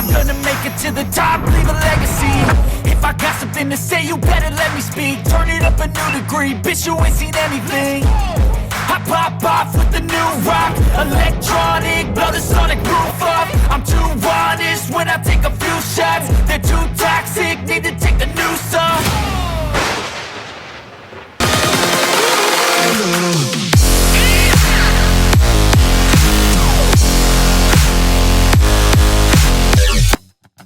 I'm gonna make it to the top, leave a legacy. If I got something to say, you better let me speak. Turn it up a new degree, bitch, you ain't seen anything. I pop off with the new rock, electronic, blow the sonic roof off. I'm too honest when I take a few shots. They're too toxic, need to take the noose off.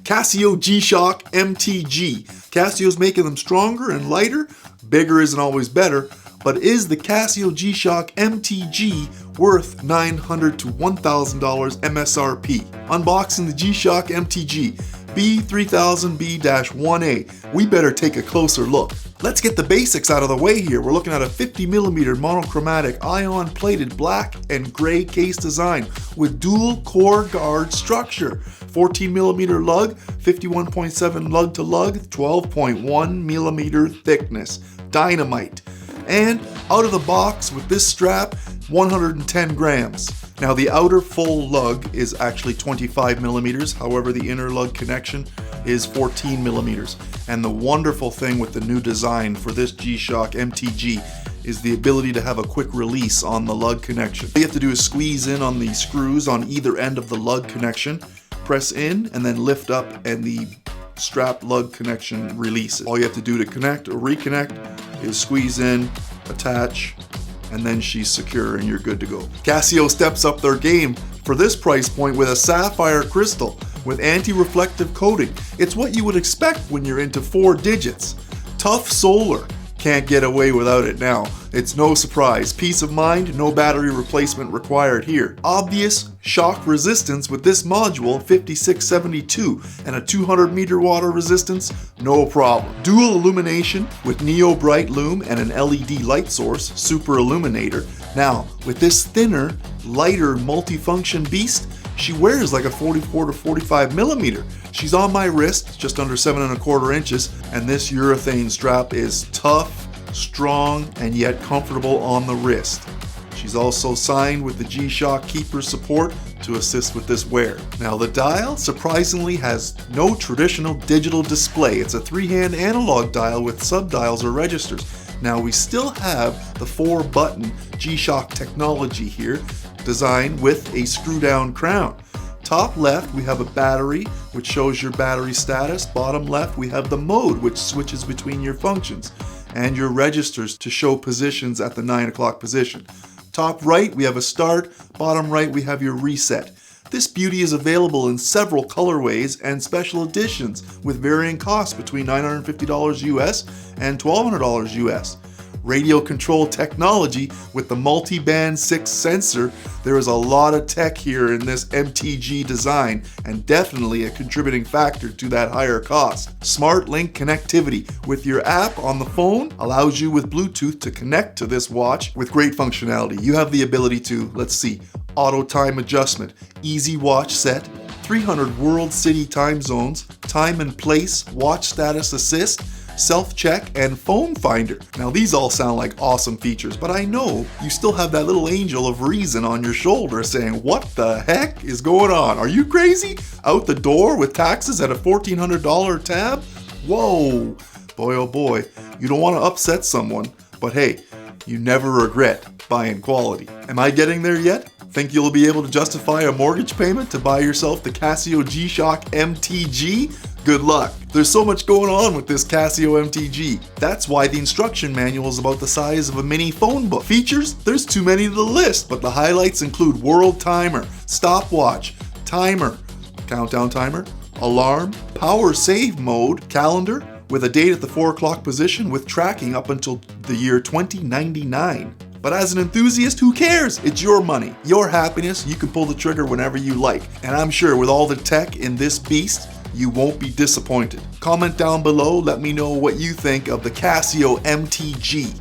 Casio G-Shock MTG. Casio's making them stronger and lighter. Bigger isn't always better, but is the Casio G-Shock MTG worth $900 to $1,000 MSRP? Unboxing the G-Shock MTG B3000B-1A. We better take a closer look. Let's get the basics out of the way here. We're looking at a 50mm monochromatic ion-plated black and gray case design with dual core guard structure. 14mm lug, 51.7 lug to lug, 12.1mm thickness. Dynamite. And out of the box with this strap, 110 grams. Now the outer full lug is actually 25mm, however the inner lug connection is 14mm. And the wonderful thing with the new design for this G-Shock MTG is the ability to have a quick release on the lug connection. All you have to do is squeeze in on the screws on either end of the lug connection, press in and then lift up, and the strap lug connection releases. All you have to do to connect or reconnect is squeeze in, attach, and then she's secure and you're good to go. Casio steps up their game for this price point with a sapphire crystal with anti-reflective coating. It's what you would expect when you're into 4 digits. Tough solar. Can't get away without it now. It's no surprise. Peace of mind, no battery replacement required here. Obvious shock resistance with this module, 5672, and a 200 meter water resistance, no problem. Dual illumination with Neo Bright Lume and an LED light source, Super Illuminator. Now, with this thinner, lighter multifunction beast, she wears like a 44 to 45mm. She's on my wrist, just under 7¼ inches, and this urethane strap is tough, strong, and yet comfortable on the wrist. She's also signed with the G-Shock Keeper support to assist with this wear. Now the dial surprisingly has no traditional digital display. It's a 3-hand analog dial with subdials or registers. Now we still have the 4-button G-Shock technology here, designed with a screw-down crown. Top left, we have a battery, which shows your battery status. Bottom left, we have the mode, which switches between your functions, and your registers to show positions at the 9 o'clock position. Top right, we have a start. Bottom right, we have your reset. This beauty is available in several colorways and special editions with varying costs between $950 US and $1,200 US. Radio control technology with the multi-band 6 sensor. There is a lot of tech here in this MTG design and definitely a contributing factor to that higher cost. Smart Link connectivity with your app on the phone allows you with Bluetooth to connect to this watch with great functionality. You have the ability to, let's see, auto time adjustment, easy watch set, 300 world city time zones, time and place, watch status assist, self-check, and phone finder. Now these all sound like awesome features, but I know you still have that little angel of reason on your shoulder saying, what the heck is going on? Are you crazy? Out the door with taxes at a $1,400 tab? Whoa, boy oh boy, you don't want to upset someone, but hey, you never regret buying quality. Am I getting there yet? Think you'll be able to justify a mortgage payment to buy yourself the Casio G-Shock MTG? Good luck. There's so much going on with this Casio MTG. That's why the instruction manual is about the size of a mini phone book. Features? There's too many to list, but the highlights include world timer, stopwatch, timer, countdown timer, alarm, power save mode, calendar, with a date at the 4 o'clock position with tracking up until the year 2099. But as an enthusiast, who cares? It's your money, your happiness. You can pull the trigger whenever you like. And I'm sure with all the tech in this beast, you won't be disappointed. Comment down below, let me know what you think of the Casio MTG.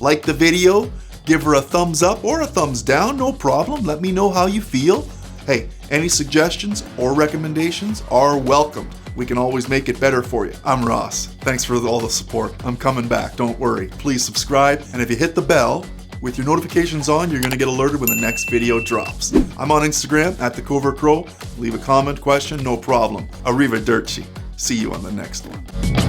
Like the video, give her a thumbs up or a thumbs down, no problem. Let me know how you feel. Hey, any suggestions or recommendations are welcome. We can always make it better for you. I'm Ross. Thanks for all the support. I'm coming back, don't worry. Please subscribe, and if you hit the bell, With your notifications on, you're gonna get alerted when the next video drops. I'm on Instagram at TheCovertCrow. Leave a comment, question, no problem. Arrivederci. See you on the next one.